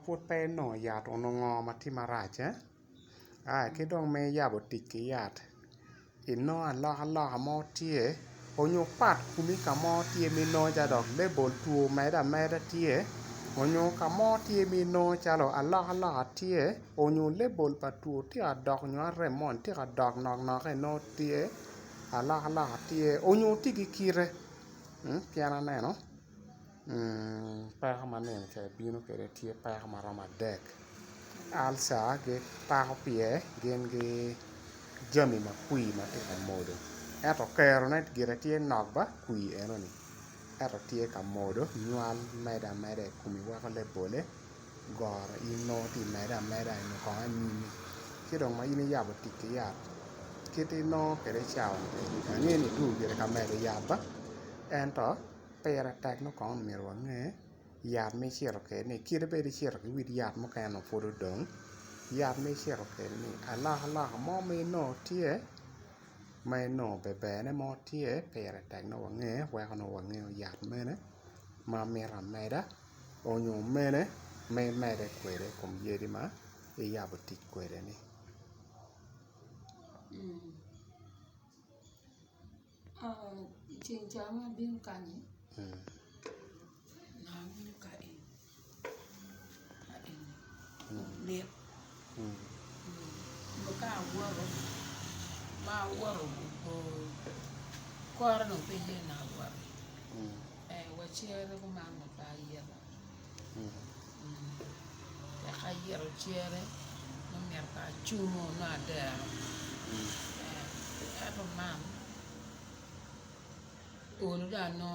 puot pe no yat onongo matimarac ke dong me yabo tic ki yat ino aloka mo tye onyo pat kumi ka mo tye mino ca dok label tuo meda tye onyo ka mo tye mino calo aloka tye onyo label pa tuo tye ka dok nyo remon tye ka dok nok eno tye aloka tye onyo tye ki kite pien aneno peko maneno ca bino kede tye peko maromo adek alsa gi pako pie gin gi jami makwi matye ka modo ento kerone gire tye nok ba kwi enoni ento tye ka modo nywal meda i kumi weko lebole goro ino tye meda ino kono anyimi ci dong ma in iyabo tic ki yat kiti nongo kede cawa angeni dwogo gire ka medo yat ba ento pire tek no kono myero wange yat me cito kede ni kite bedo cito ki wit yat mukene pud odong yat me cito kede ni aloka mo ma ino tye ma ino bene mo tye pire tek no wange weko no wangeo yat mene ma mito ameda onyo mene me mede kwede kom yadi ma iyabo tic kwede ni ceng ca ma bino kanyi na bino ka en liet ka aworo ma aworo koro no pe ye na aworo wacere ko man ma pa yero ka yero cere no mer ka chumo na dero eto man unu da no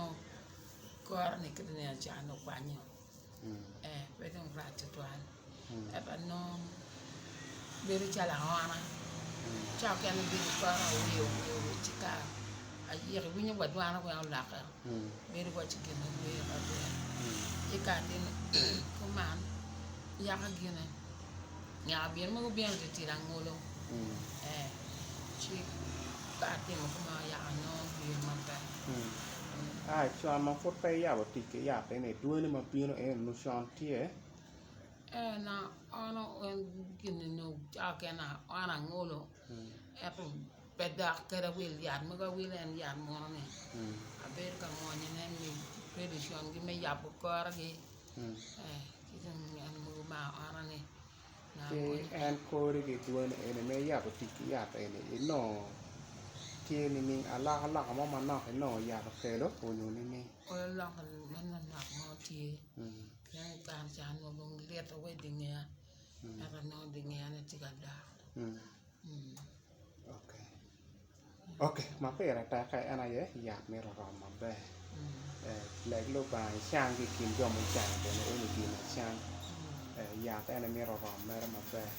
kor ni kiti ni acha no kwanyo pero un rato tuan eto no beri chala wana cha ke no beri kora wiyo chika ayir winyo wadwana ko laka beri ko chike no wiyo ba ika din kuman ya ka gina ya bien mo bien de tirang ngolo chi ka tin mo kuma ya no wiyo mata chuan ma puot pe yabo tic ki yat ene dwene ma bino en no chon tye na ono en gini no ake na ana ngolo eto pedak kera wil yat mo ga wil en yat mo ne aber ka mo ne mi predation gi me yabo kor gi kidan en mo ma ana ne na en kore gi dwene ene me yabo tic ki yat ene ino tye ni ning alaka mo manok ino yabo kelo onyo ni o lok man na mo tie kan kan chan mo bong liet we dinga ata no dinga ne tigada okay ma pera ta kai ana ye yat me rom maber leg lo ba chang gi kin jo mo chang bene ene gina chang yat ene me rom maber